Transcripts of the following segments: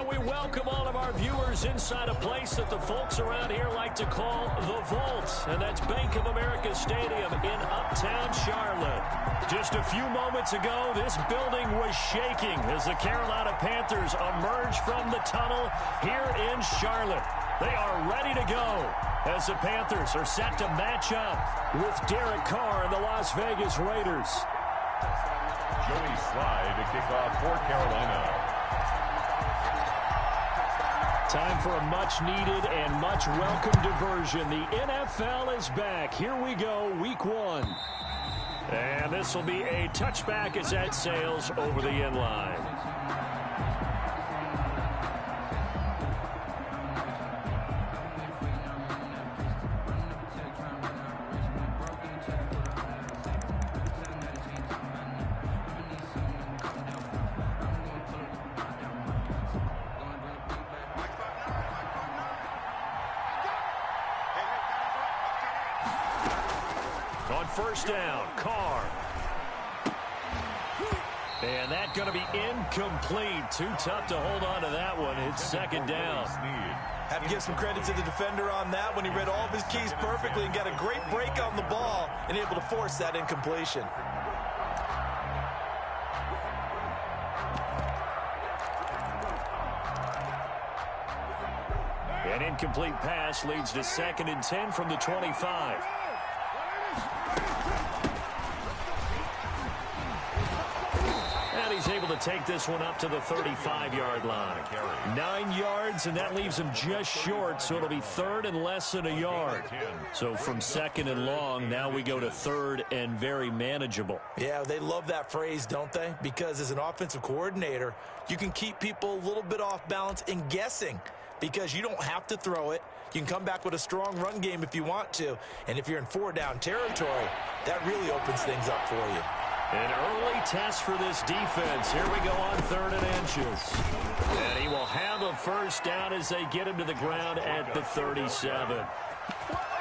And we welcome all of our viewers inside a place that the folks around here like to call the Vault. And that's Bank of America Stadium in Uptown Charlotte. Just a few moments ago, this building was shaking as the Carolina Panthers emerged from the tunnel here in Charlotte. They are ready to go as the Panthers are set to match up with Derek Carr and the Las Vegas Raiders. Joey Slye to kick off for Carolina. Time for a much-needed and much-welcome diversion. The NFL is back. Here we go, Week 1. And this will be a touchback as that sails over the end line. On first down, Carr. And that's going to be incomplete. Too tough to hold on to that one. It's second down. Have to give some credit to the defender on that when he read all of his keys perfectly and got a great break on the ball and able to force that incompletion. An incomplete pass leads to 2nd and 10 from the 25. And he's able to take this one up to the 35-yard line. 9 yards, and that leaves him just short, so it'll be 3rd and less than a yard. So from 2nd and long, now we go to 3rd and very manageable. Yeah, they love that phrase, don't they? Because as an offensive coordinator, you can keep people a little bit off balance and guessing because you don't have to throw it. You can come back with a strong run game if you want to. And if you're in 4-down territory, that really opens things up for you. An early test for this defense. Here we go on 3rd and inches. And he will have a first down as they get him to the ground at the 37.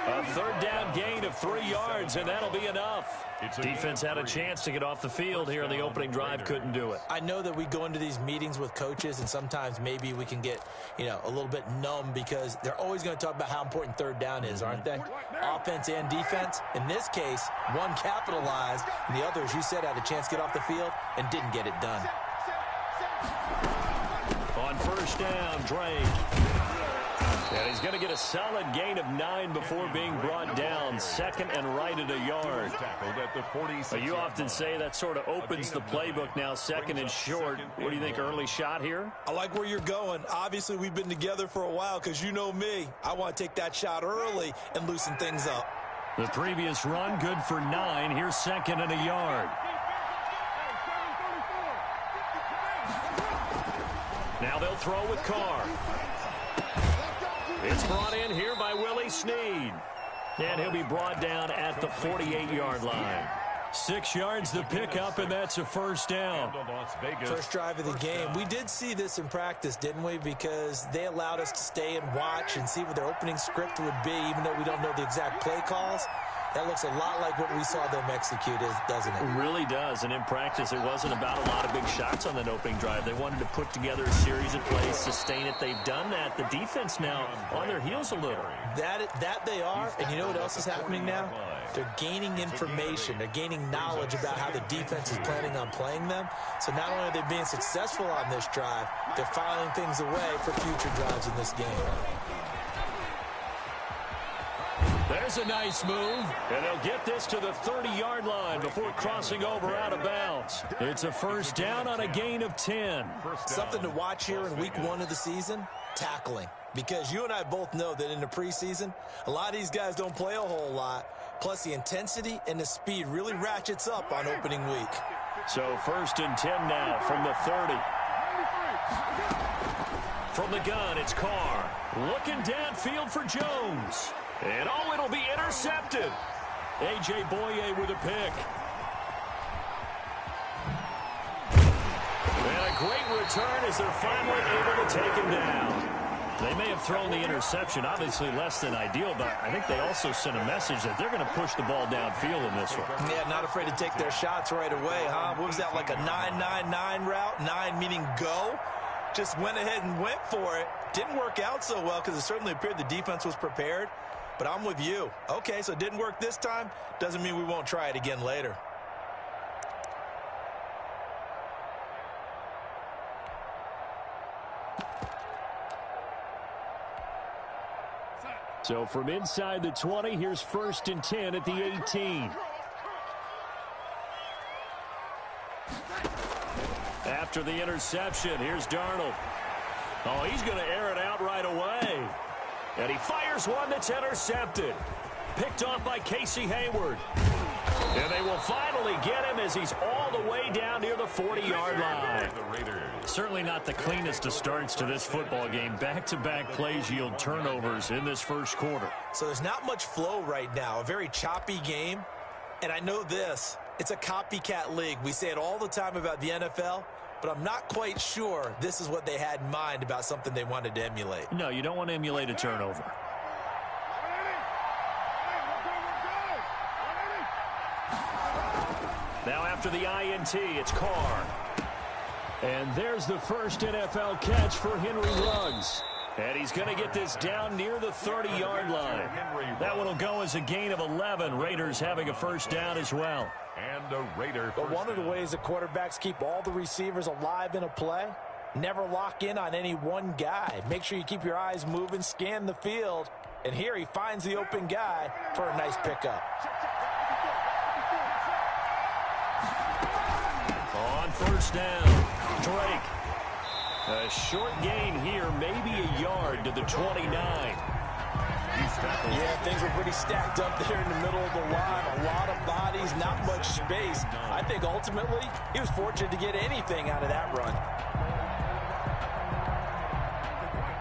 A 3rd down gain of 3 yards, and that'll be enough. Defense had a chance to get off the field here in the opening drive, couldn't do it. I know that we go into these meetings with coaches, and sometimes maybe we can get, a little bit numb because they're always going to talk about how important 3rd down is, aren't they? Offense and defense. In this case, one capitalized, and the other, as you said, had a chance to get off the field and didn't get it done. On first down, Drake. And he's going to get a solid gain of 9 before being brought down. 2nd and right at a yard. You often say that sort of opens the playbook now, 2nd and short. What do you think, early shot here? I like where you're going. Obviously, we've been together for a while because you know me. I want to take that shot early and loosen things up. The previous run, good for 9. Here's 2nd and a yard. Now they'll throw with Carr. It's brought in here by Willie Snead. And he'll be brought down at the 48-yard line. 6 yards the pickup, and that's a first down. First drive of the game. We did see this in practice, didn't we? Because they allowed us to stay and watch and see what their opening script would be, even though we don't know the exact play calls. That looks a lot like what we saw them execute, doesn't it? It really does, and in practice, it wasn't about a lot of big shots on that opening drive. They wanted to put together a series of plays, sustain it. They've done that. The defense now on their heels a little. That they are, and you know what else is happening now? They're gaining information. They're gaining knowledge about how the defense is planning on playing them. So not only are they being successful on this drive, they're filing things away for future drives in this game. There's a nice move, and they'll get this to the 30-yard line before crossing over out of bounds. It's a first down on a gain of 10. Something to watch here in week 1 of the season, tackling. Because you and I both know that in the preseason, a lot of these guys don't play a whole lot. Plus, the intensity and the speed really ratchets up on opening week. So 1st and 10 now from the 30. From the gun, it's Carr. Looking downfield for Jones. And it'll be intercepted. A.J. Boye with a pick. And a great return as they're finally able to take him down. They may have thrown the interception, obviously less than ideal, but I think they also sent a message that they're going to push the ball downfield in this one. Yeah, not afraid to take their shots right away, huh? What was that, like a 9-9-9 route? 9 meaning go? just went ahead and went for it. Didn't work out so well because it certainly appeared the defense was prepared. But I'm with you. Okay, so it didn't work this time. Doesn't mean we won't try it again later. So from inside the 20, here's 1st and 10 at the 18. After the interception, here's Darnold. Oh, he's going to air it out right away. And he fires one that's intercepted. Picked off by Casey Hayward. And they will finally get him as he's all the way down near the 40-yard line. Certainly not the cleanest of starts to this football game. Back-to-back plays yield turnovers in this first quarter. So there's not much flow right now. A very choppy game. And I know this. It's a copycat league. We say it all the time about the NFL. But I'm not quite sure this is what they had in mind about something they wanted to emulate. No, you don't want to emulate a turnover. Now after the INT, it's Carr. And there's the first NFL catch for Henry Ruggs. And he's going to get this down near the 30-yard line. That one will go as a gain of 11. Raiders having a first down as well. And a Raider. But one of the ways that quarterbacks keep all the receivers alive in a play, never lock in on any one guy. Make sure you keep your eyes moving, scan the field. And here he finds the open guy for a nice pickup. On first down, Drake. A short gain here, maybe a yard to the 29. Yeah, things were pretty stacked up there in the middle of the line. A lot of bodies, not much space. I think ultimately he was fortunate to get anything out of that run.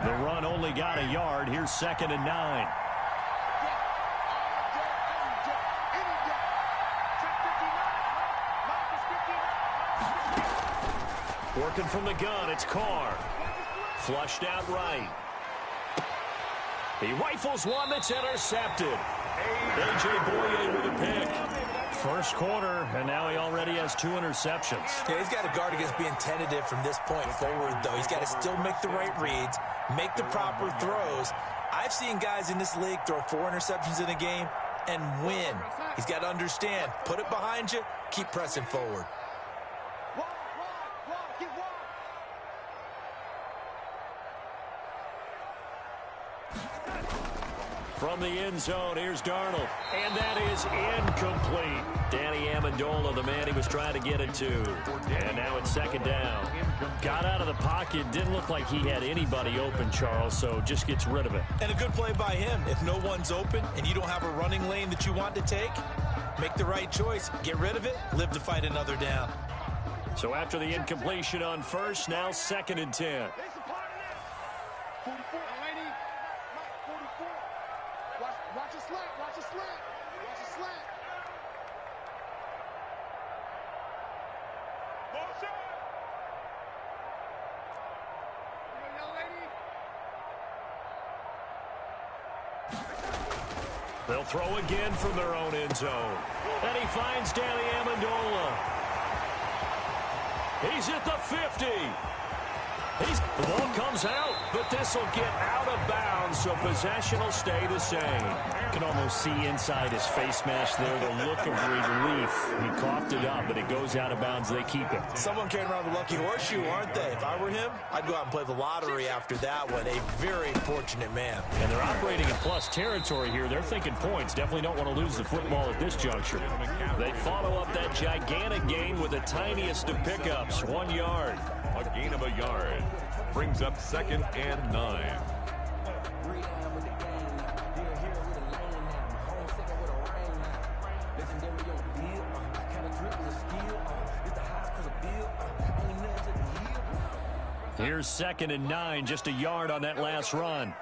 The run only got a yard. Here's 2nd and 9. Working from the gun, it's Carr. Flushed out right. He rifles one that's intercepted. A.J. Boye with a pick. First quarter, and now he already has 2 interceptions. Yeah, he's got to guard against being tentative from this point forward, though. He's got to still make the right reads, make the proper throws. I've seen guys in this league throw 4 interceptions in a game and win. He's got to understand, put it behind you, keep pressing forward. From the end zone, here's Darnold. And that is incomplete. Danny Amendola, the man he was trying to get it to. And now it's 2nd down. Got out of the pocket. Didn't look like he had anybody open, Charles, so just gets rid of it. And a good play by him. If no one's open and you don't have a running lane that you want to take, make the right choice. Get rid of it. Live to fight another down. So after the incompletion on first, now 2nd and 10. Watch a slant, watch a slant, watch a slant. Motion! Young lady. They'll throw again from their own end zone. And he finds Danny Amendola. He's at the 50. The ball comes out, but this will get out of bounds, so possession will stay the same. You can almost see inside his face mask there the look of relief. He coughed it up, but it goes out of bounds. They keep it. Someone carrying around the lucky horseshoe, aren't they? If I were him, I'd go out and play the lottery after that one. A very fortunate man. And they're operating in plus territory here. They're thinking points. Definitely don't want to lose the football at this juncture. They follow up that gigantic gain with the tiniest of pickups, 1 yard. A gain of a yard brings up 2nd and 9. Here's 2nd and 9, just a yard on that last run.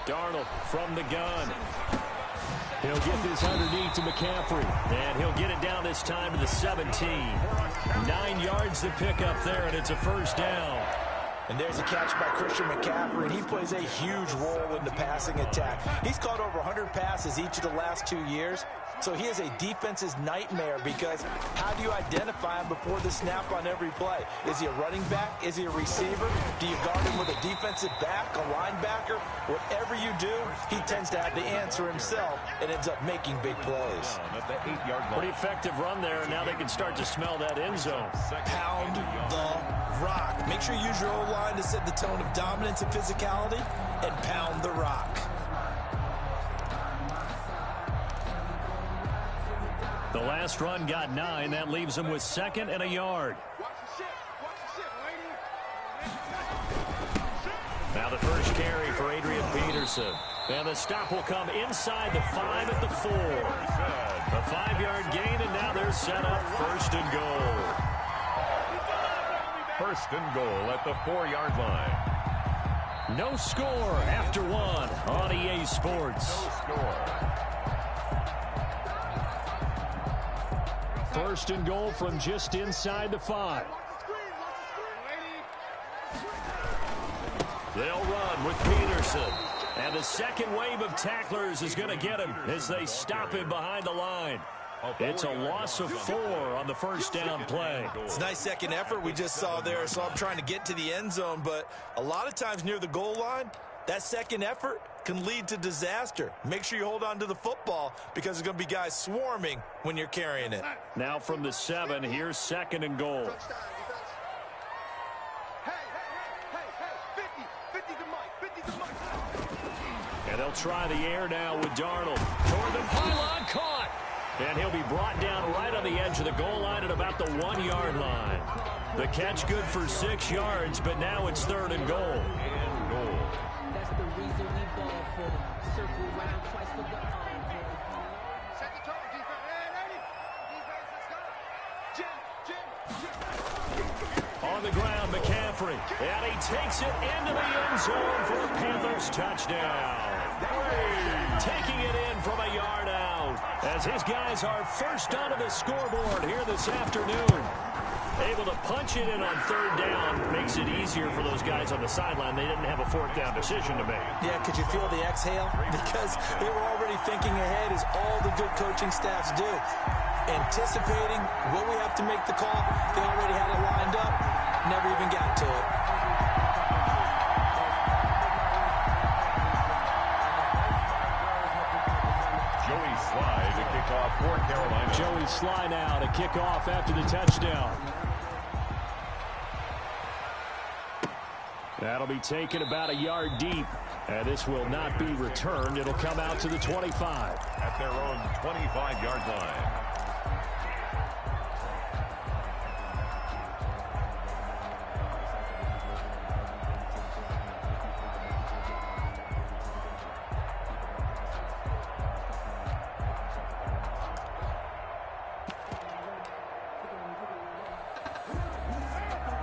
Darnold from the gun. He'll get this underneath to McCaffrey. And he'll get it down this time to the 17. 9 yards to pick up there, and it's a first down. And there's a catch by Christian McCaffrey, and he plays a huge role in the passing attack. He's caught over 100 passes each of the last 2 years. So he is a defense's nightmare because how do you identify him before the snap on every play? Is he a running back? Is he a receiver? Do you guard him with a defensive back, a linebacker? Whatever you do, he tends to have the answer himself and ends up making big plays. Pretty effective run there, and now they can start to smell that end zone. Pound the rock. Make sure you use your O-line to set the tone of dominance and physicality, and pound the rock. The last run got 9. That leaves him with 2nd and a yard. Now the first carry for Adrian Peterson. And the stop will come inside the 5 at the 4. A 5-yard gain, and now they're set up 1st and goal. 1st and goal at the 4-yard line. No score after 1 on EA Sports. No score. 1st and goal from just inside the 5. They'll run with Peterson. And the second wave of tacklers is going to get him as they stop him behind the line. It's a loss of 4 on the first down play. It's a nice second effort we just saw there, so I'm trying to get to the end zone, but a lot of times near the goal line, that second effort can lead to disaster. Make sure you hold on to the football because there's going to be guys swarming when you're carrying it. Now from the 7, here's 2nd and goal. And they'll try the air now with Darnold. Toward the pylon, caught. And he'll be brought down right on the edge of the goal line at about the 1-yard line. The catch good for 6 yards, but now it's 3rd and goal. That's the reason we ball for. Circle round twice for the Set the tone, defense. Hey, defense, let's go. Jim. On the ground, McCaffrey. And he takes it into the end zone for a Panthers touchdown. Taking it in from a yard out as his guys are first onto the scoreboard here this afternoon. Able to punch it in on 3rd down makes it easier for those guys on the sideline. They didn't have a 4th down decision to make. Yeah, could you feel the exhale? Because they were already thinking ahead as all the good coaching staffs do. Anticipating, will we have to make the call? They already had it lined up, never even got to it. Joey Slye to kick off for Carolina. Joey Slye now to kick off after the touchdown. That'll be taken about a yard deep. And this will not be returned. It'll come out to the 25. At their own 25-yard line.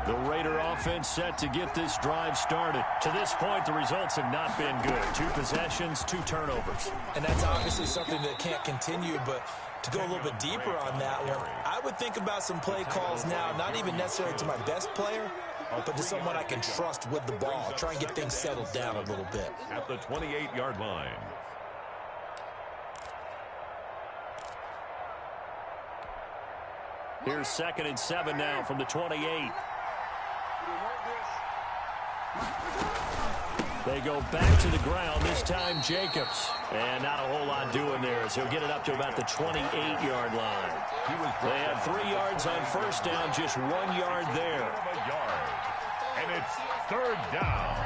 The Raider offense set to get this drive started. To this point, the results have not been good. 2 possessions, 2 turnovers. And that's obviously something that can't continue, but to go a little bit deeper on that one, I would think about some play calls now, not even necessarily to my best player, but to someone I can trust with the ball. Try and get things settled down a little bit. At the 28-yard line. Here's 2nd and 7 now from the 28. They go back to the ground, this time Jacobs. And not a whole lot doing there as he'll get it up to about the 28-yard line. They had 3 yards on first down, just 1 yard there. And it's 3rd down.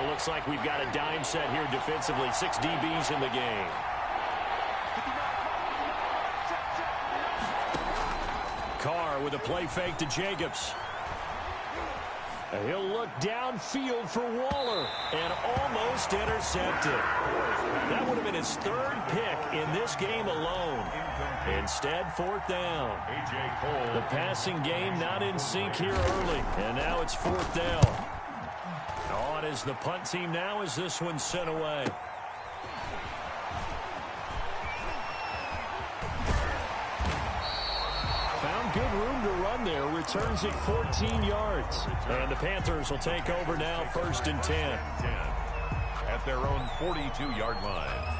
Looks like we've got a dime set here defensively. 6 DBs in the game. Carr with a play fake to Jacobs. He'll look downfield for Waller and almost intercepted. That would have been his third pick in this game alone. Instead, fourth down. The passing game not in sync here early, and now it's fourth down. On is the punt team now as this one's sent away. Found good room to run there. Returns it 14 yards. And the Panthers will take over now, 1st and 10. At their own 42-yard line.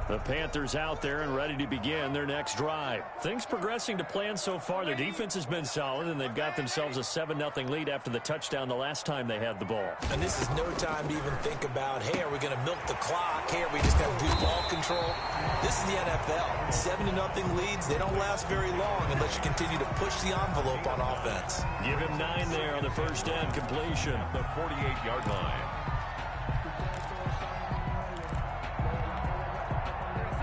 The Panthers out there and ready to begin their next drive. Things progressing to plan so far. Their defense has been solid, and they've got themselves a 7-0 lead after the touchdown the last time they had the ball. And this is no time to even think about, hey, are we going to milk the clock? Hey, are we just going to do ball control? This is the NFL. 7-0 leads, they don't last very long unless you continue to push the envelope on offense. Give him 9 there on the first down completion. The 48-yard line.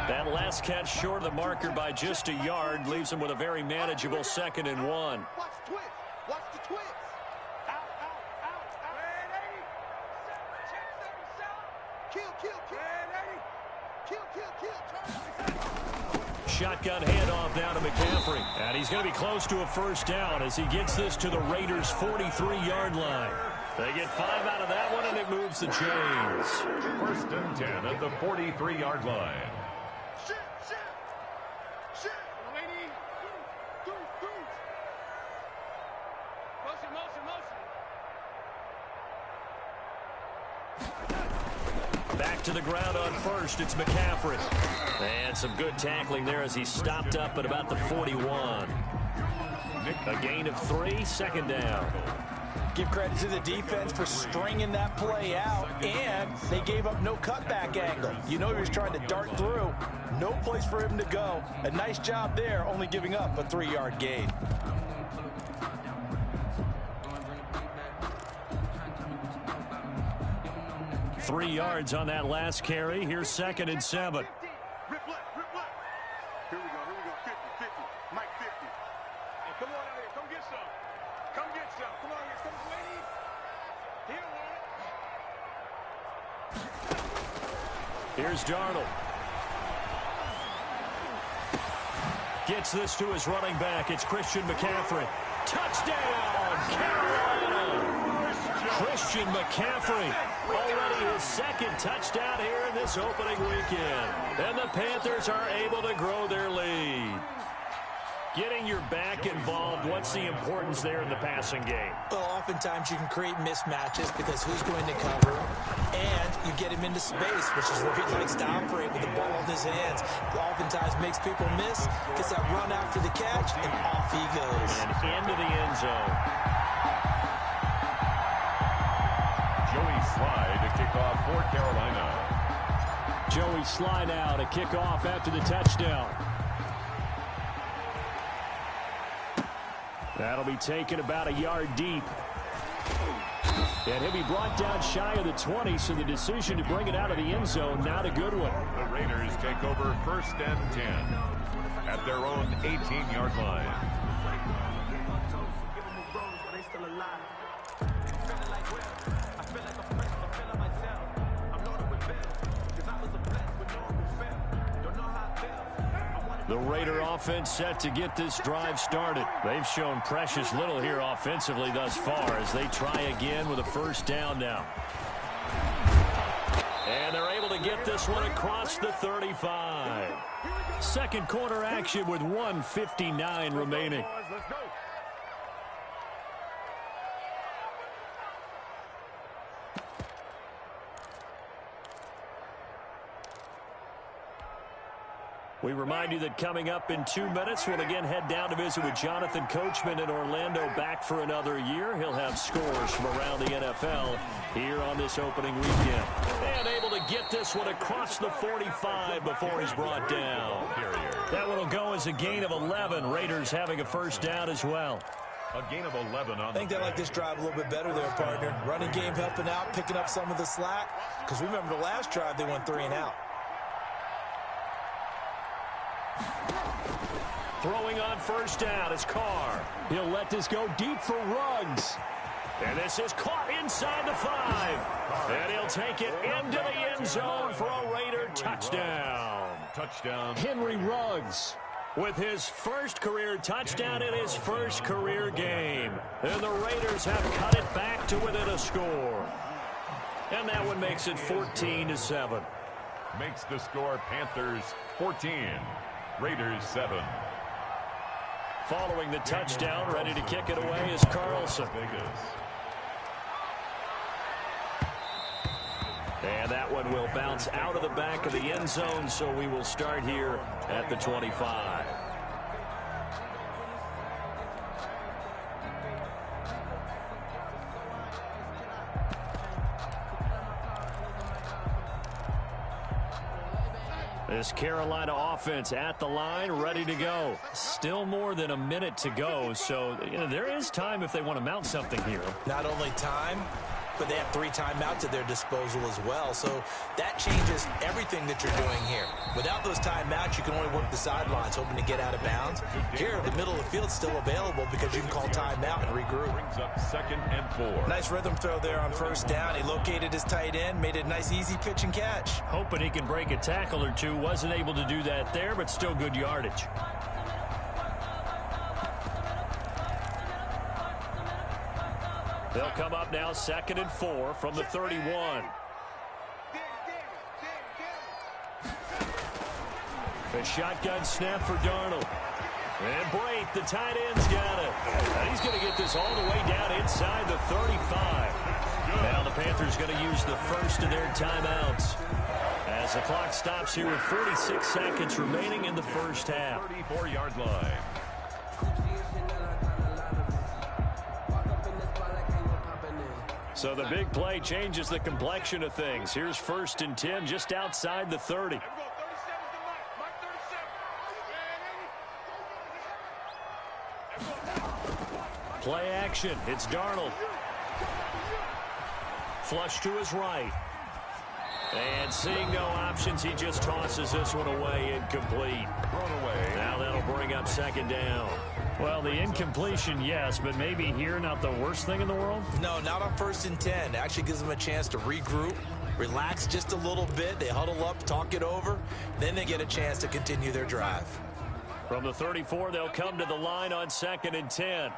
That last catch short of the marker by just a yard leaves him with a very manageable 2nd and 1. Watch the twist. Watch the twist. Out, out, out, out. Kill, kill, kill. Kill, kill, kill. Shotgun handoff down to McCaffrey. And he's going to be close to a first down as he gets this to the Raiders' 43-yard line. They get 5 out of that one, and it moves the chains. 1st and 10 at the 43-yard line. Back to the ground on first. It's McCaffrey. And some good tackling there as he stopped up at about the 41. A gain of 3, 2nd down. Give credit to the defense for stringing that play out, and they gave up no cutback angle. You know he was trying to dart through. No place for him to go. A nice job there, only giving up a 3-yard gain. Three yards on that last carry. Here's 2nd and 7. Rip left, rip left. Here we go, 50, 50. Mike 50. Hey, come on out here, come get some. Come get some. Come on here, come lady. Here, Here's Darnold. Gets this to his running back. It's Christian McCaffrey. Touchdown, Carolina! Christian McCaffrey, already his 2nd touchdown here in this opening weekend. And the Panthers are able to grow their lead. Getting your back involved, what's the importance there in the passing game? Well, oftentimes you can create mismatches because who's going to cover, and you get him into space, which is where he likes to operate with the ball in his hands. Oftentimes makes people miss, gets that run after the catch, and off he goes. And into the end zone. Joey Slye to kick off for Carolina. Joey Slye now to kick off after the touchdown. That'll be taken about a yard deep. And he'll be brought down shy of the 20, so the decision to bring it out of the end zone, not a good one. The Raiders take over 1st and 10 at their own 18-yard line. The Raider offense set to get this drive started. They've shown precious little here offensively thus far as they try again with a first down now. And they're able to get this one across the 35. Second quarter action with 1:59 remaining. Let's go. We remind you that coming up in 2 minutes, we'll again head down to visit with Jonathan Coachman in Orlando, back for another year. He'll have scores from around the NFL here on this opening weekend. And able to get this one across the 45 before he's brought down. That one will go as a gain of 11. Raiders having a first down as well. A gain of 11 on I think they like this drive a little bit better there, partner. Running game helping out, picking up some of the slack. Because remember the last drive, they went 3 and out. Throwing on first down is Carr. He'll let this go deep for Ruggs. And this is caught inside the 5. And he'll take it into the end zone for a Raider touchdown. Touchdown. Henry Ruggs with his first career touchdown in his first career game. And the Raiders have cut it back to within a score. And that one makes it 14-7. Makes the score Panthers 14, Raiders 7. Following the touchdown, ready to kick it away is Carlson. And that one will bounce out of the back of the end zone, so we will start here at the 25. This Carolina offense at the line, ready to go. Still more than a minute to go, so there is time if they want to mount something here. Not only time, but they have 3 timeouts at their disposal as well. So that changes everything that you're doing here. Without those timeouts, you can only work the sidelines, hoping to get out of bounds. Here, the middle of the field is still available because you can call timeout and regroup. Brings up 2nd and 4. Nice rhythm throw there on first down. He located his tight end, made it a nice, easy pitch and catch. Hoping he can break a tackle or two. Wasn't able to do that there, but still good yardage. They'll come up now 2nd and 4 from the 31. A shotgun snap for Darnold. And Brate, the tight end's got it. And he's going to get this all the way down inside the 35. Now the Panthers going to use the first of their timeouts as the clock stops here with 46 seconds remaining in the first half. 34-yard line. So the big play changes the complexion of things. Here's 1st and 10 just outside the 30. Play action. It's Darnold. Flush to his right. And seeing no options, he just tosses this one away, incomplete. Thrown away. Now that'll bring up 2nd down. Well, the incompletion, yes, but maybe here not the worst thing in the world? No, not on 1st and 10. It actually gives them a chance to regroup, relax just a little bit. They huddle up, talk it over. Then they get a chance to continue their drive. From the 34, they'll come to the line on 2nd and 10.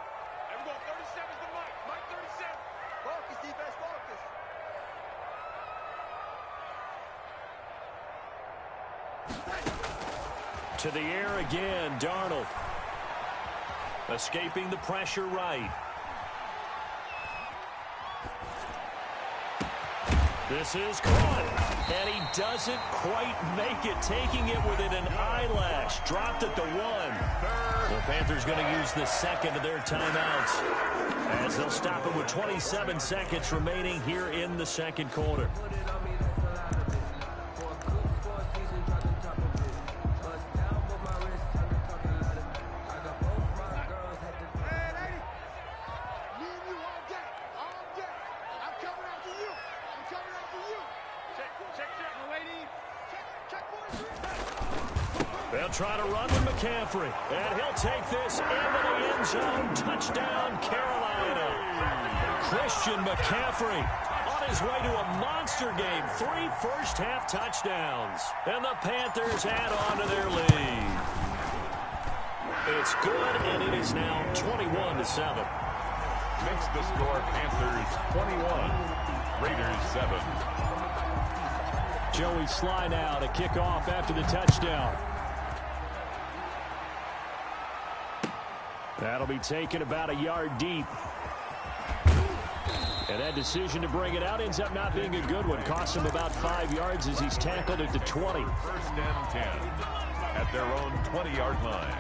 To the air again, Darnold. Escaping the pressure right. This is caught. And he doesn't quite make it. Taking it within an eyelash. Dropped at the 1. The Panthers going to use the 2nd of their timeouts as they'll stop him with 27 seconds remaining here in the 2nd quarter. They'll try to run with McCaffrey, and he'll take this into the end zone. Touchdown, Carolina. Christian McCaffrey on his way to a monster game. 3 first-half touchdowns, and the Panthers add on to their lead. It's good, and it is now 21-7. Makes the score Panthers 21, Raiders 7. Joey Sly now to kick off after the touchdown. That'll be taken about a yard deep. And that decision to bring it out ends up not being a good one. Costs him about 5 yards as he's tackled at the 20. 1st and 10 at their own 20-yard line.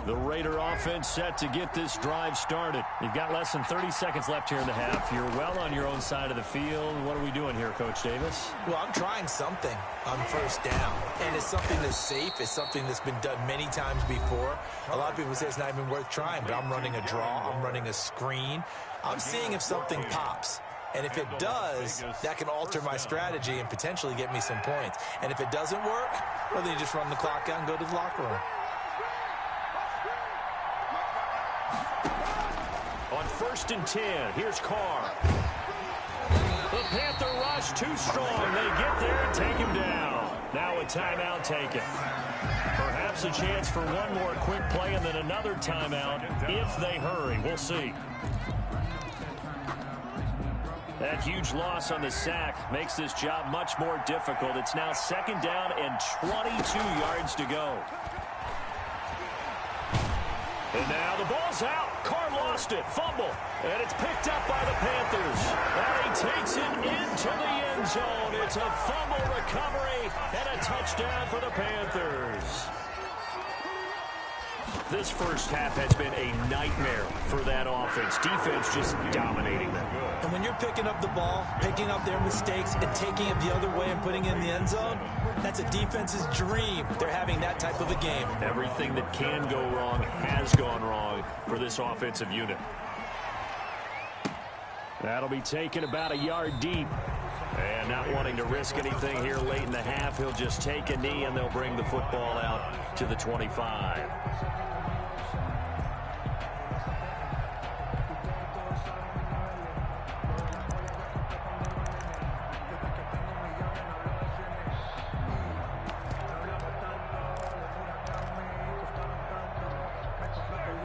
The Raider offense set to get this drive started. You've got less than 30 seconds left here in the half. You're well on your own side of the field. What are we doing here, Coach Davis? Well, I'm trying something on first down, and it's something that's safe. It's something that's been done many times before. A lot of people say it's not even worth trying, but I'm running a draw. I'm running a screen. I'm seeing if something pops. And if it does, that can alter my strategy and potentially get me some points. And if it doesn't work, well, then you just run the clock out and go to the locker room. On 1st and 10, here's Carr. The Panther rush too strong. They get there and take him down. Now a timeout taken. Perhaps a chance for one more quick play and then another timeout if they hurry. We'll see. That huge loss on the sack makes this job much more difficult. It's now 2nd down and 22 yards to go. And now the ball's out. Carr lost it. Fumble. And it's picked up by the Panthers. And he takes it into the end zone. It's a fumble recovery and a touchdown for the Panthers. This first half has been a nightmare for that offense. Defense just dominating them. And when you're picking up the ball, picking up their mistakes, and taking it the other way and putting it in the end zone, that's a defense's dream. They're having that type of a game. Everything that can go wrong has gone wrong for this offensive unit. That'll be taken about a yard deep. And not wanting to risk anything here late in the half, he'll just take a knee and they'll bring the football out to the 25.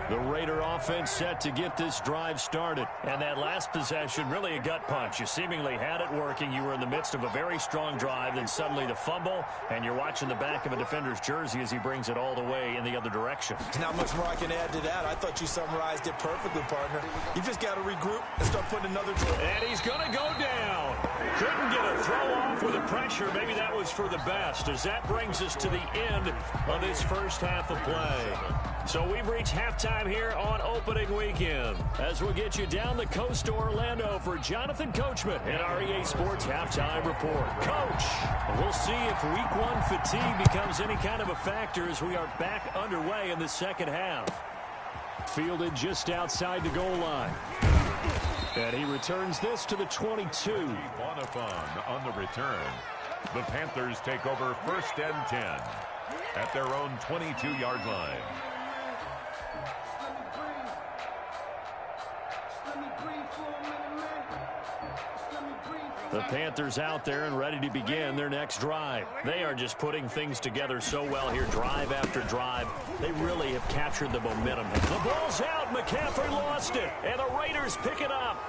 The Raider offense set to get this drive started. And that last possession, really a gut punch. You seemingly had it working. You were in the midst of a very strong drive. Then suddenly the fumble, and you're watching the back of a defender's jersey as he brings it all the way in the other direction. There's not much more I can add to that. I thought you summarized it perfectly, partner. You just got to regroup and start putting another drive. And he's going to go down. Couldn't get a throw off with the pressure. Maybe that was for the best, as that brings us to the end of this first half of play. So we've reached halftime here on opening weekend. As we'll get you down the coast to Orlando for Jonathan Coachman in our EA Sports Halftime Report. Coach, we'll see if Week 1 fatigue becomes any kind of a factor as we are back underway in the second half. Fielded just outside the goal line. And he returns this to the 22. Bonifon on the return. The Panthers take over 1st and 10 at their own 22-yard line. The Panthers out there and ready to begin their next drive. They are just putting things together so well here, drive after drive. They really have captured the momentum. The ball's out. McCaffrey lost it. And the Raiders pick it up.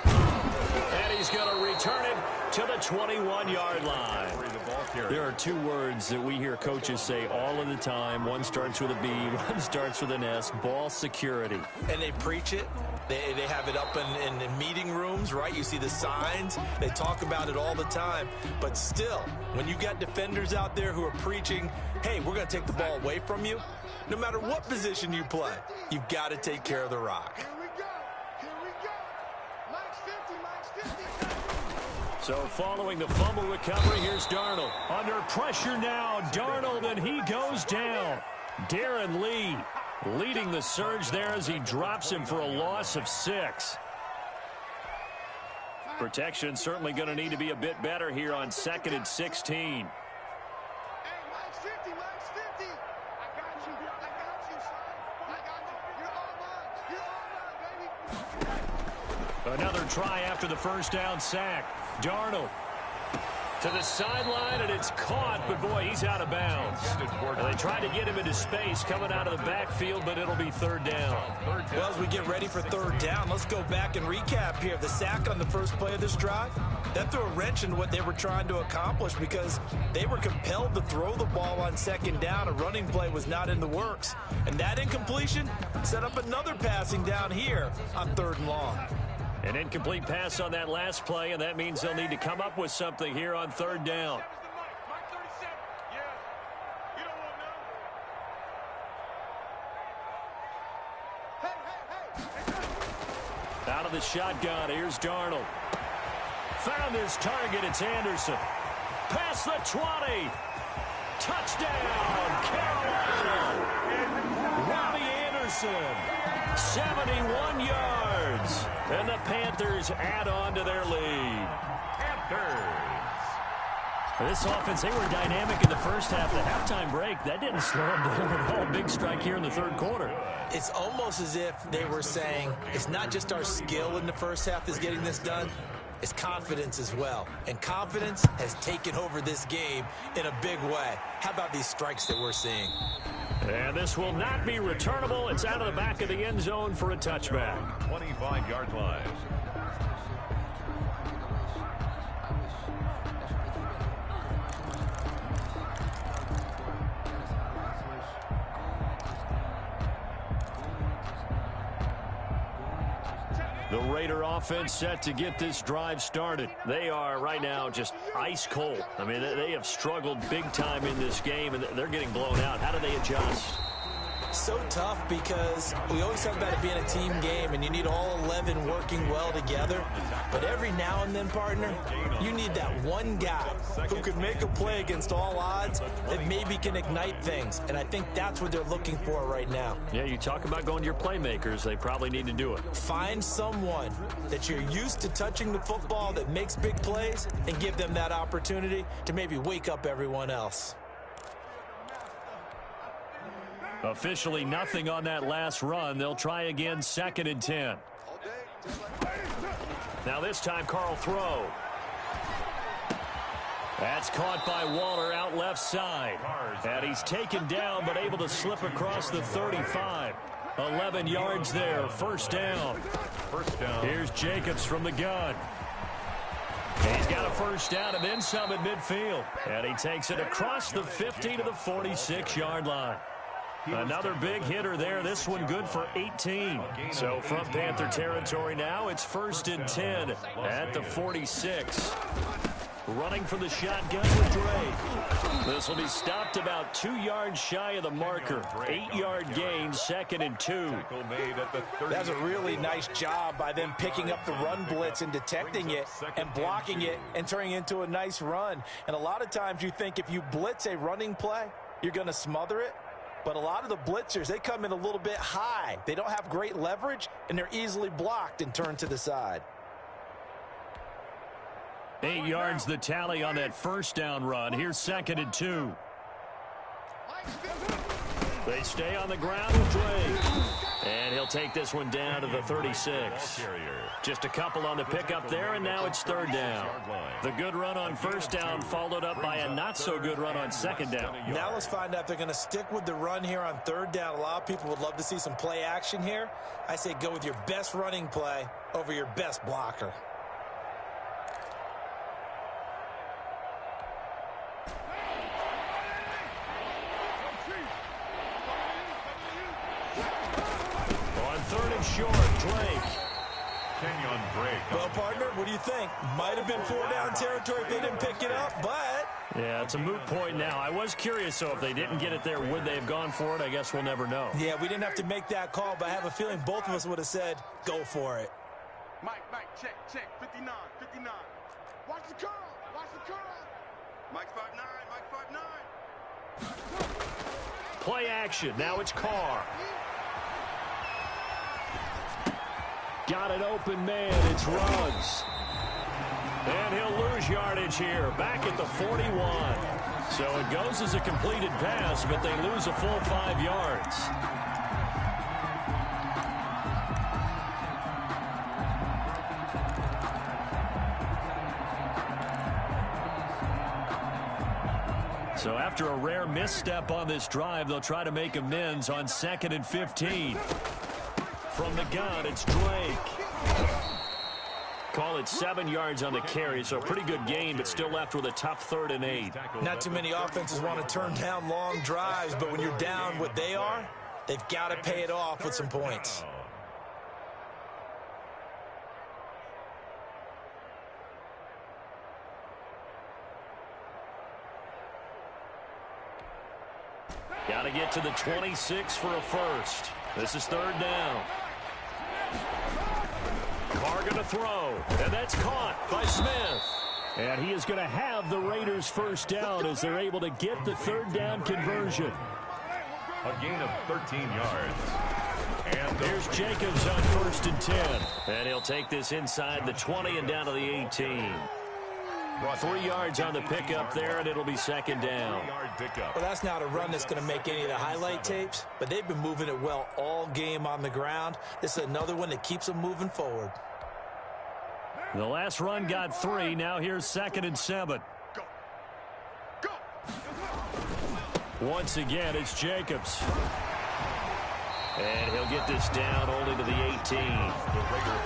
And he's going to return it to the 21-yard line. There are two words that we hear coaches say all of the time. One starts with a B, one starts with an S. Ball security. And they preach it. They have it up in meeting rooms, right? You see the signs. They talk about it all the time. But still, when you got defenders out there who are preaching, hey, we're going to take the ball away from you, no matter what position you play, you've got to take care of the rock. Here we go. Here we go. Max 50, Max 50. So following the fumble recovery, here's Darnold. Under pressure now, Darnold, and he goes down. Darren Lee leading the surge there as he drops him for a loss of 6. Protection certainly going to need to be a bit better here on 2nd and 16. Hey, Max 50, Max 50. I got you, son. I got you. You're all mine, baby. Another try after the first down sack. Darnold to the sideline, and it's caught, but boy, he's out of bounds. And they tried to get him into space coming out of the backfield, but it'll be 3rd down. Well, as we get ready for 3rd down, let's go back and recap here. The sack on the first play of this drive, that threw a wrench in what they were trying to accomplish because they were compelled to throw the ball on 2nd down. A running play was not in the works. And that incompletion set up another passing down here on 3rd and long. An incomplete pass on that last play, and that means they'll need to come up with something here on 3rd down. Out of the shotgun, here's Darnold. Found his target, it's Anderson. Past the 20. Touchdown, Carolina. Robbie Anderson, 71 yards. And the Panthers add on to their lead. Panthers. This offense, they were dynamic in the first half. The halftime break, that didn't slow them down at all. Big strike here in the third quarter. It's almost as if they were saying, it's not just our skill in the first half that's getting this done, it's confidence as well. And confidence has taken over this game in a big way. How about these strikes that we're seeing? And this will not be returnable. It's out of the back of the end zone for a touchback. 25-yard line. The Raider offense set to get this drive started. They are right now just ice cold. I mean, they have struggled big time in this game, and they're getting blown out. How do they adjust? So tough because we always talk about it being a team game and you need all 11 working well together. But every now and then, partner, you need that one guy who can make a play against all odds that maybe can ignite things. And I think that's what they're looking for right now. Yeah, you talk about going to your playmakers. They probably need to do it. Find someone that you're used to touching the football that makes big plays and give them that opportunity to maybe wake up everyone else. Officially nothing on that last run. They'll try again, 2nd and 10. Now this time, Carl throw. That's caught by Waller out left side. And he's taken down but able to slip across the 35. 11 yards there, first down. Here's Jacobs from the gun. He's got a first down and then some at midfield. And he takes it across the 50 to the 46-yard line. Another big hitter there. This one good for 18. So from Panther territory now, it's 1st and 10 at the 46. Running for the shotgun with Drake. This will be stopped about 2 yards shy of the marker. 8-yard gain, 2nd and 2. That's a really nice job by them picking up the run blitz and detecting it and blocking it and turning it into a nice run. And a lot of times you think if you blitz a running play, you're going to smother it. But a lot of the blitzers, they come in a little bit high. They don't have great leverage, and they're easily blocked and turned to the side. 8 yards the tally on that first down run. Here's 2nd and 2. They stay on the ground with Drake. And he'll take this one down to the 36. Just a couple on the pickup there, and now it's 3rd down. The good run on first down followed up by a not-so-good run on 2nd down. Now let's find out if they're going to stick with the run here on 3rd down. A lot of people would love to see some play action here. I say go with your best running play over your best blocker. Short, Drake. Kenyon Drake. Well, partner, what do you think? Might have been 4-down territory if they didn't pick it up, but... Yeah, it's a moot point now. I was curious, so if they didn't get it there, would they have gone for it? I guess we'll never know. Yeah, we didn't have to make that call, but I have a feeling both of us would have said, go for it. Mike, check, 59. Watch the curl. Mike 5'9", Play action, now it's Carr. Got an open man, it's Ruggs. And he'll lose yardage here, back at the 41. So it goes as a completed pass, but they lose a full 5 yards. So after a rare misstep on this drive, they'll try to make amends on 2nd and 15. From the gun, it's Drake. Call it 7 yards on the carry, so a pretty good gain, but still left with a tough 3rd and 8. Not too many offenses want to turn down long drives, but when you're down what they are, they've got to pay it off with some points. Got to get to the 26 for a first. This is 3rd down. to throw. And that's caught by Smith. And he is going to have the Raiders first down as they're able to get the third down conversion. A gain of 13 yards. And here's Jacobs on 1st and 10. And he'll take this inside the 20 and down to the 18. 3 yards on the pickup there, and it'll be second down. Well, that's not a run that's going to make any of the highlight tapes, but they've been moving it well all game on the ground. This is another one that keeps them moving forward. The last run got 3. Now here's 2nd and 7. Once again, it's Jacobs. And he'll get this down only to the 18.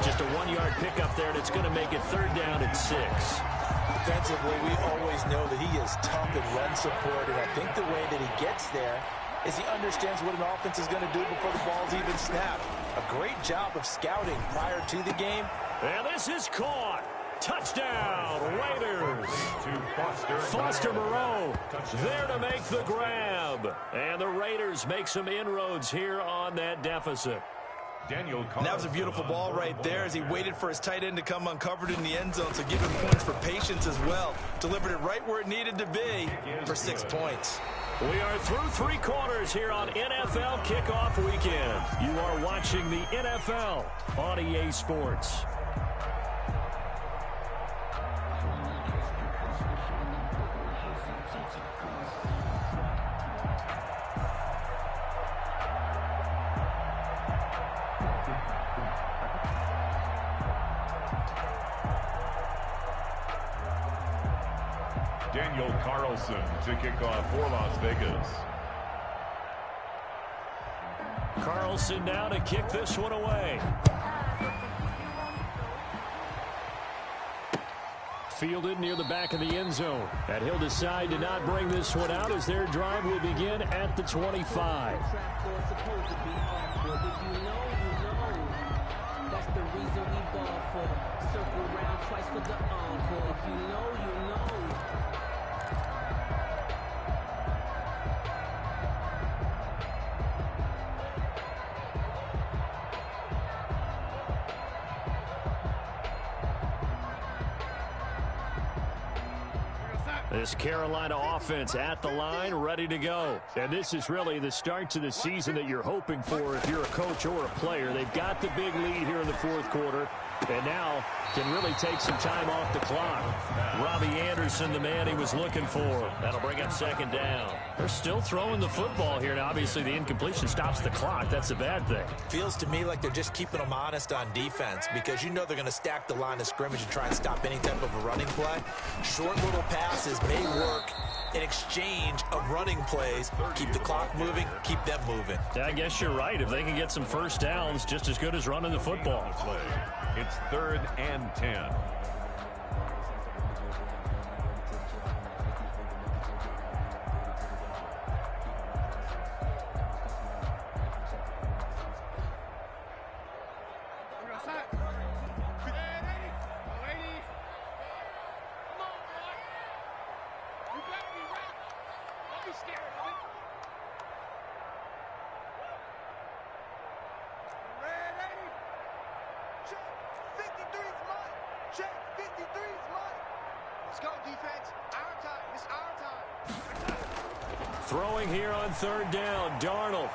Just a 1-yard pickup there, and it's going to make it third down at 6. Defensively, we always know that he is tough in run support, and I think the way that he gets there is he understands what an offense is going to do before the ball's even snapped. A great job of scouting prior to the game. And this is caught. Touchdown, Raiders. Foster Moreau there to make the grab. And the Raiders make some inroads here on that deficit. And that was a beautiful ball right there as he waited for his tight end to come uncovered in the end zone, so give him points for patience as well. Delivered it right where it needed to be for 6 points. We are through 3 quarters here on NFL Kickoff Weekend. You are watching the NFL on EA Sports. Daniel Carlson to kick off for Las Vegas. Carlson now to kick this one away. Fielded near the back of the end zone. And he'll decide to not bring this one out as their drive will begin at the 25. That's the reason we ball for. Circle around twice for the encore. If you know, you know. This Carolina offense at the line, ready to go. And this is really the start to the season that you're hoping for if you're a coach or a player. They've got the big lead here in the 4th quarter, and now can really take some time off the clock. Robbie Anderson, the man he was looking for. That'll bring up second down. They're still throwing the football here, and obviously the incompletion stops the clock. That's a bad thing. Feels to me like they're just keeping them honest on defense because you know they're going to stack the line of scrimmage and try and stop any type of a running play. Short little passes may work in exchange of running plays. Keep the clock moving, keep them moving. Yeah, I guess you're right. If they can get some first downs, just as good as running the football. It's 3rd and 10. Throwing here on 3rd down, Darnold.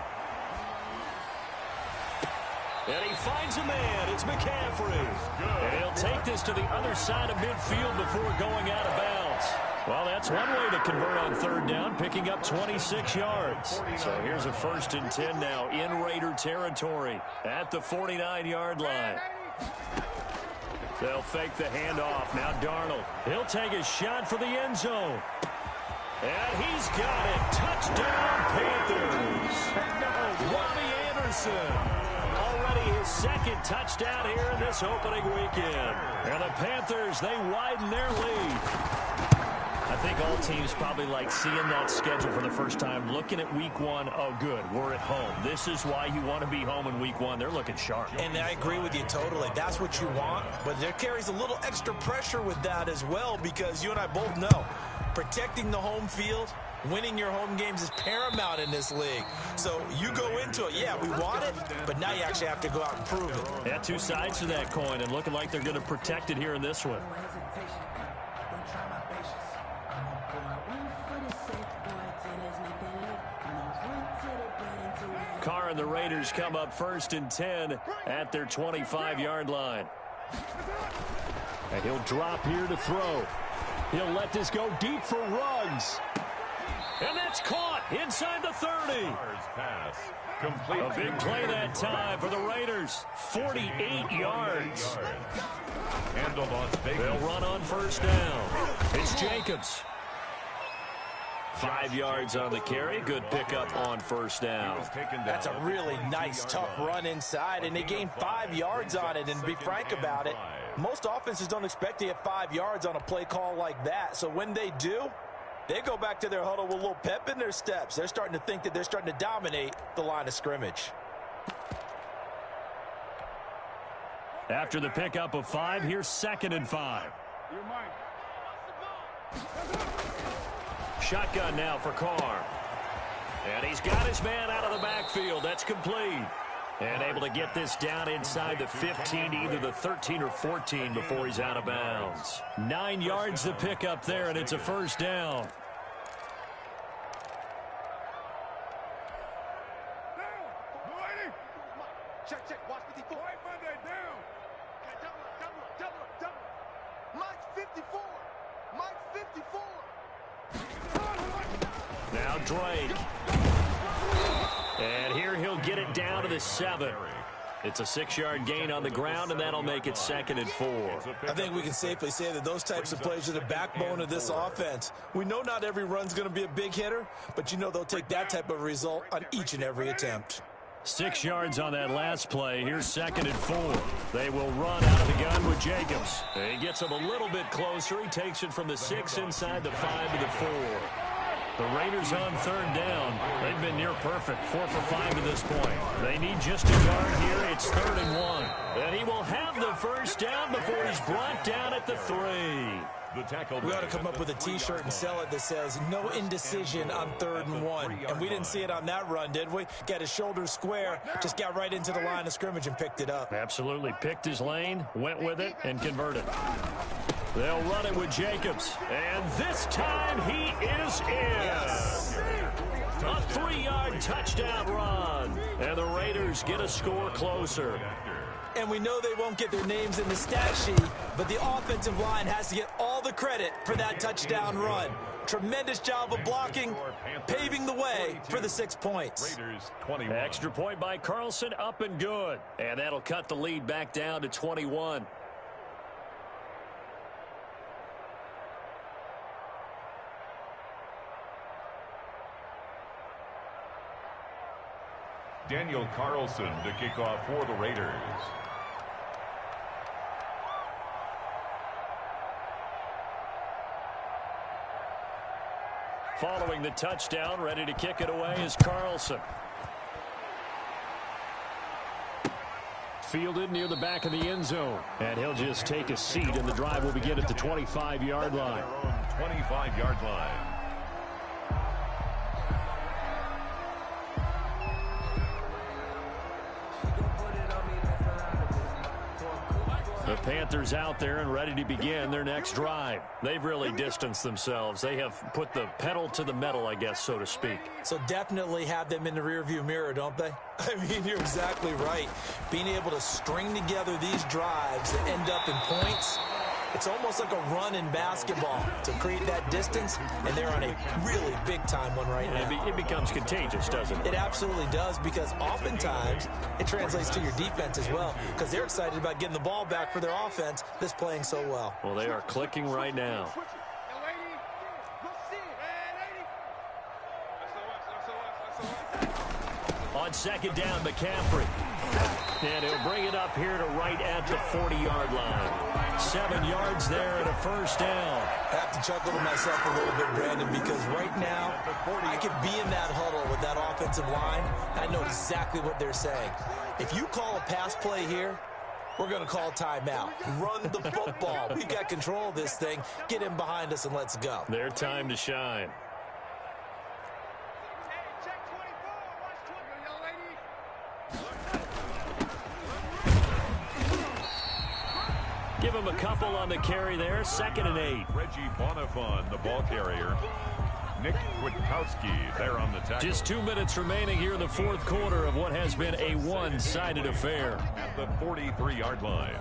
And he finds a man. It's McCaffrey. And he'll take this to the other side of midfield before going out of bounds. Well, that's one way to convert on 3rd down, picking up 26 yards. So here's a 1st and 10 now in Raider territory at the 49-yard line. They'll fake the handoff. Now Darnold. He'll take a shot for the end zone. And he's got it. Touchdown, Panthers. Robbie Anderson. Already his 2nd touchdown here in this opening weekend. And the Panthers, they widen their lead. I think all teams probably like seeing that schedule for the first time, looking at week 1. Oh, good, we're at home. This is why you want to be home in week 1. They're looking sharp. And I agree with you totally. That's what you want. But there carries a little extra pressure with that as well because you and I both know protecting the home field Winning your home games is paramount in this league. So you go into it, yeah, we want it, but now you actually have to go out and prove it. Yeah, two sides to that coin, and looking like they're going to protect it here in this one. Carr and the Raiders come up 1st and 10 at their 25-yard line. And he'll drop here to throw. He'll let this go deep for Ruggs. And that's caught inside the 30. A big play that time for the Raiders. 48 yards. They'll run on 1st down. It's Jacobs. 5 yards on the carry. Good pickup on 1st down. That's a really nice, tough run inside, and they gained 5 yards on it. And to be frank about it, most offenses don't expect to get 5 yards on a play call like that. So when they do, they go back to their huddle with a little pep in their steps. They're starting to think that they're starting to dominate the line of scrimmage. After the pickup of 5, here's 2nd and 5. Shotgun now for Carr. And he's got his man out of the backfield. That's complete. And able to get this down inside the 15, either the 13 or 14 before he's out of bounds. 9 yards to pick up there, and it's a 1st down. Check, check, watch 54. Down. Double. Mike's 54. Mike's 54. Now Drake. And here he'll get it down to the 7. It's a 6-yard gain on the ground, and that'll make it 2nd and 4. I think we can safely say that those types of plays are the backbone of this offense. We know not every run's going to be a big hitter, but you know they'll take that type of result on each and every attempt. 6 yards on that last play. Here's 2nd and 4. They will run out of the gun with Jacobs. He gets him a little bit closer. He takes it from the 6 inside the 5 to the 4. The Raiders on 3rd down. They've been near perfect, 4 for 5 to this point. They need just a yard here. It's 3rd and 1. And he will have the 1st down before he's brought down at the 3. We ought to come up with a T-shirt and sell it that says no indecision on 3rd and 1. And we didn't see it on that run, did we? Got his shoulders square, just got right into the line of scrimmage and picked it up. Absolutely. Picked his lane, went with it, and converted. They'll run it with Jacobs. And this time he is in. A 3-yard touchdown run. And the Raiders get a score closer. And we know they won't get their names in the stat sheet, but the offensive line has to get all the credit for that touchdown run. Tremendous job of blocking, paving the way for the 6 points. Extra point by Carlson, up and good. And that'll cut the lead back down to 21. Daniel Carlson to kick off for the Raiders. Following the touchdown, ready to kick it away is Carlson. Fielded near the back of the end zone. And he'll just take a seat, and the drive will begin at the 25-yard line. 25-yard line. The Panthers out there and ready to begin their next drive. They've really distanced themselves. They have put the pedal to the metal, I guess, so to speak. So definitely have them in the rearview mirror, don't they? I mean, you're exactly right. Being able to string together these drives that end up in points, it's almost like a run in basketball to create that distance, and they're on a really big-time one right now. It becomes contagious, doesn't it? It absolutely does, because oftentimes it translates to your defense as well, because they're excited about getting the ball back for their offense that's playing so well. Well, they are clicking right now. On 2nd down, McCaffrey. And he'll bring it up here to right at the 40-yard line. 7 yards there and a 1st down. I have to chuckle to myself a little bit, Brandon, because right now I could be in that huddle with that offensive line. I know exactly what they're saying. If you call a pass play here, we're going to call timeout. Run the football. We've got control of this thing. Get in behind us and let's go. Their time to shine. Give him a couple on the carry there. 2nd and 8. Reggie Bonifon, the ball carrier. Nick Kwiatkowski there on the tackle. Just 2 minutes remaining here in the 4th quarter of what has been a one-sided affair. At the 43-yard line.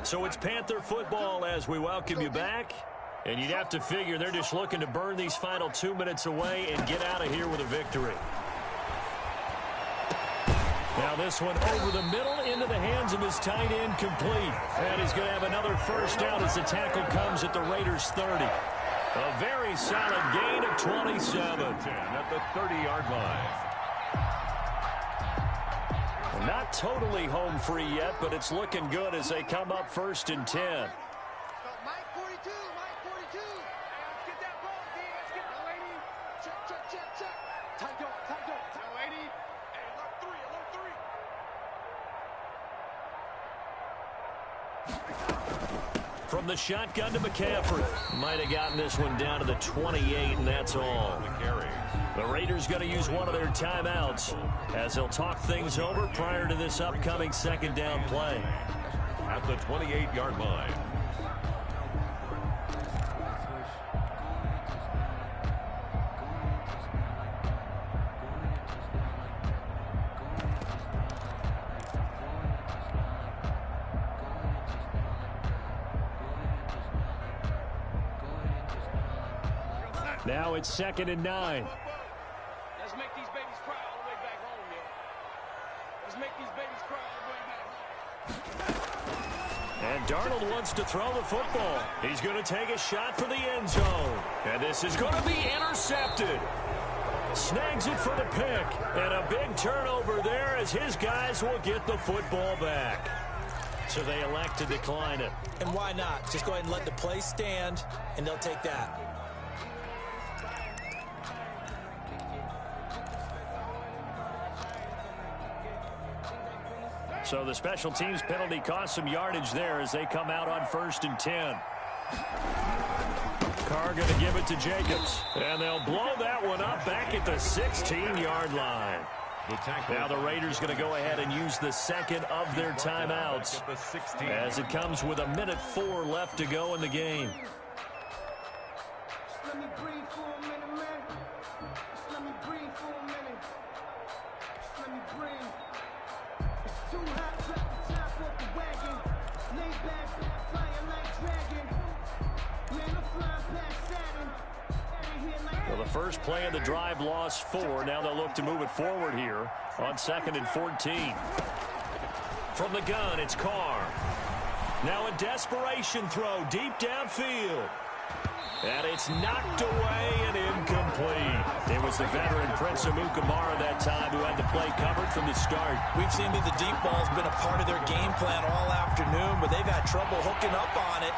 So it's Panther football as we welcome you back. And you'd have to figure they're just looking to burn these final 2 minutes away and get out of here with a victory. Now this one over the middle into the hands of his tight end, complete. And he's going to have another first down as the tackle comes at the Raiders' 30. A very solid gain of 27. At the 30-yard line. Not totally home free yet, but it's looking good as they come up 1st and 10. Mike 42, Mike 42. Let's get that ball, D. Let's get the lady. Check. Tight door. Lady. Hey, alert 3. From the shotgun to McCaffrey. Might have gotten this one down to the 28, and that's all. The Raiders going to use one of their timeouts as they'll talk things over prior to this upcoming 2nd down play. At the 28-yard line. Now it's 2nd and 9. Let's make these babies cry all the way back home, man. Let's make these babies cry all the way back home. And Darnold wants to throw the football. He's going to take a shot for the end zone. And this is going to be intercepted. Snags it for the pick. And a big turnover there as his guys will get the football back. So they elect to decline it. And why not? Just go ahead and let the play stand, and they'll take that. So the special teams penalty cost some yardage there as they come out on 1st and 10. Carr going to give it to Jacobs. And they'll blow that one up back at the 16-yard line. Now the Raiders going to go ahead and use the 2nd of their timeouts as it comes with 1:04 left to go in the game. Let me breathe for a minute, man. Just let me breathe for a minute. Just let me breathe. It's too hot, drop the top off the wagon. Lay back, flying like dragon. Man, I'm flying past Saturn. Well, the first play of the drive lost 4. Now they'll look to move it forward here on 2nd and 14. From the gun, it's Carr. Now a desperation throw deep downfield. And it's knocked away and incomplete. It was the veteran Prince Amukamara that time who had the play covered from the start. We've seen that the deep ball's been a part of their game plan all afternoon, but they've had trouble hooking up on it,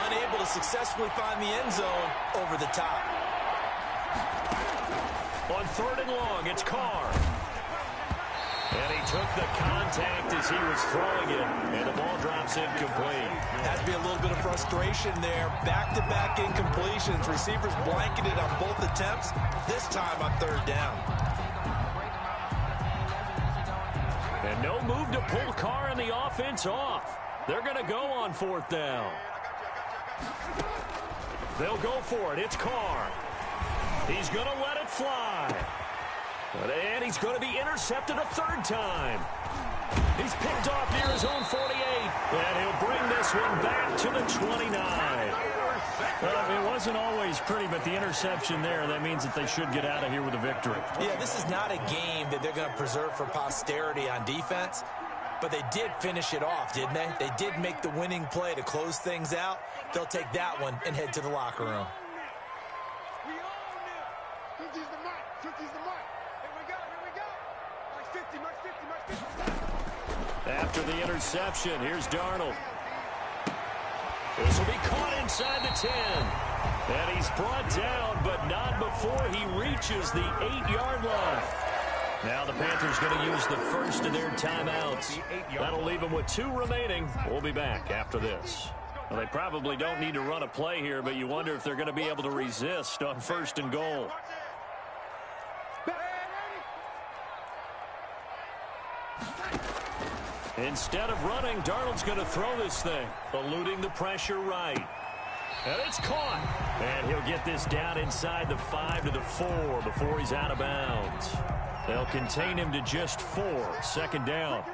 unable to successfully find the end zone over the top. On 3rd and long, it's Carr. And he took the contact as he was throwing it, and the ball drops incomplete. Has to be a little bit of frustration there. Back-to-back incompletions. Receivers blanketed on both attempts, this time on 3rd down. And no move to pull Carr and the offense off. They're going to go on 4th down. They'll go for it. It's Carr. He's going to let it fly. And he's going to be intercepted a 3rd time. He's picked off near his own 48. And he'll bring this one back to the 29. Well, it wasn't always pretty, but the interception there, that means that they should get out of here with a victory. Yeah, this is not a game that they're going to preserve for posterity on defense. But they did finish it off, didn't they? They did make the winning play to close things out. They'll take that one and head to the locker room. We own it. 50's the mark. 50's the mark. Here we go. Mark 50. After the interception, here's Darnold. This will be caught inside the 10. And he's brought down, but not before he reaches the 8-yard line. Now the Panthers going to use the first of their timeouts. That'll leave them with 2 remaining. We'll be back after this. Well, they probably don't need to run a play here, but you wonder if they're going to be able to resist on 1st and goal. Instead of running, Darnold's going to throw this thing, eluding the pressure right. And it's caught. And he'll get this down inside the 5 to the 4 before he's out of bounds. They'll contain him to just 4. 2nd down.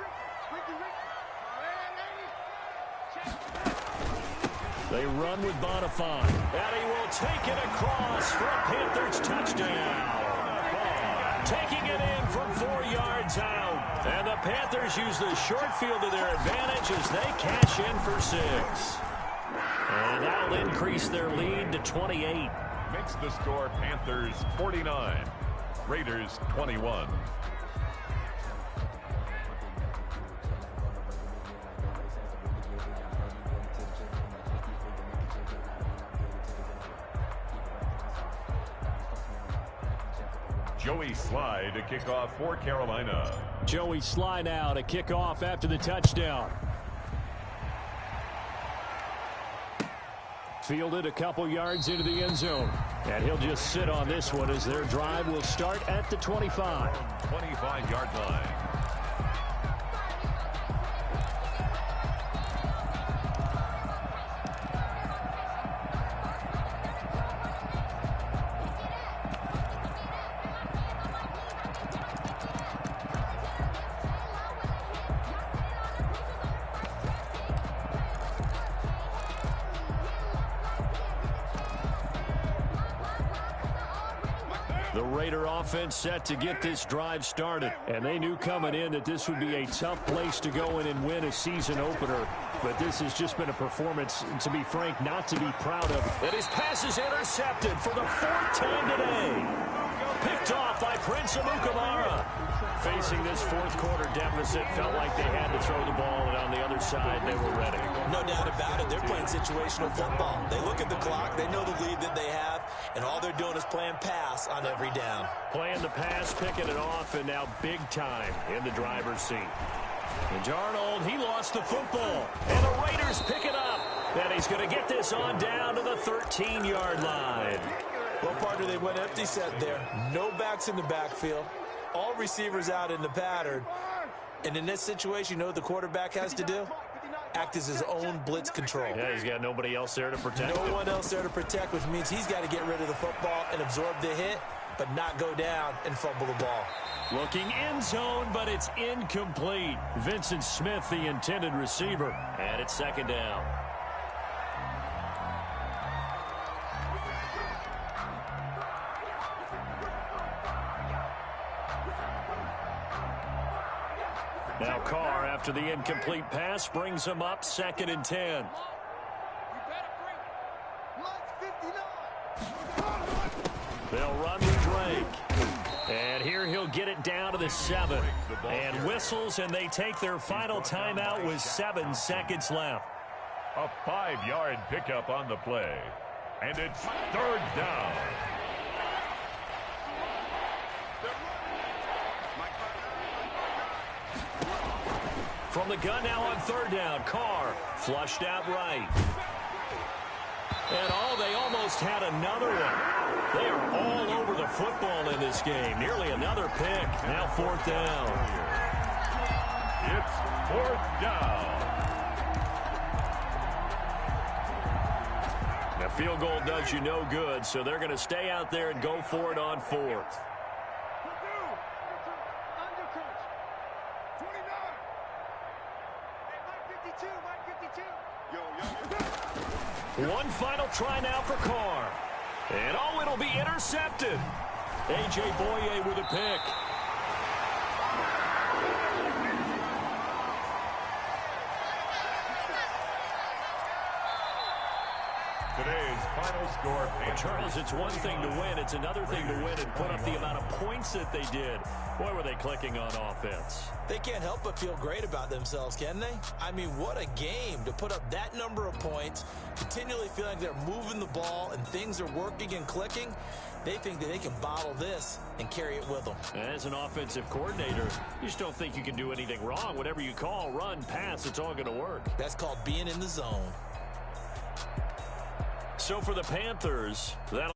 They run with Bonifant. And he will take it across for a Panthers touchdown. Taking it in from 4 yards out. And the Panthers use the short field to their advantage as they cash in for 6. And that'll increase their lead to 28. Makes the score Panthers 49, Raiders 21. Joey Sly to kick off for Carolina. Joey Sly now to kick off after the touchdown. Fielded a couple yards into the end zone. And he'll just sit on this one as their drive will start at the 25. 25-yard line. The Raider offense set to get this drive started. And they knew coming in that this would be a tough place to go in and win a season opener. But this has just been a performance, to be frank, not to be proud of. And his pass is intercepted for the 4th time today. Picked off by Prince Amukamara. Facing this 4th quarter deficit, felt like they had to throw the ball, and on the other side, they were ready. No doubt about it. They're playing situational football. They look at the clock. They know the lead that they have, and all they're doing is playing pass on every down. Playing the pass, picking it off, and now big time in the driver's seat. And Darnold, he lost the football, and the Raiders pick it up. And he's going to get this on down to the 13-yard line. Well, partner, they went empty set there. No backs in the backfield. All receivers out in the pattern. And in this situation, you know what the quarterback has to do? Act as his own blitz control. Yeah, he's got nobody else there to protect him. No one else there to protect, which means he's got to get rid of the football and absorb the hit, but not go down and fumble the ball. Looking end zone, but it's incomplete. Vincent Smith, the intended receiver. And it's 2nd down. Now Carr, after the incomplete pass, brings him up 2nd and 10. They'll run with Drake. And here he'll get it down to the 7. And whistles, and they take their final timeout with 7 seconds left. A 5-yard pickup on the play. And it's 3rd down. From the gun now on 3rd down, Carr flushed out right. And they almost had another one. They are all over the football in this game. Nearly another pick. Now 4th down. It's 4th down. Now field goal does you no good, so they're going to stay out there and go for it on 4th. One final try now for Carr. And it'll be intercepted. A.J. Boye with a pick. Today's final score. Charles, it's one thing to win. It's another thing to win and put up the amount of points that they did. Boy, were they clicking on offense. They can't help but feel great about themselves, can they? I mean, what a game to put up that number of points, continually feeling like they're moving the ball and things are working and clicking. They think that they can bottle this and carry it with them. As an offensive coordinator, you just don't think you can do anything wrong. Whatever you call, run, pass, it's all going to work. That's called being in the zone. so for the Panthers, that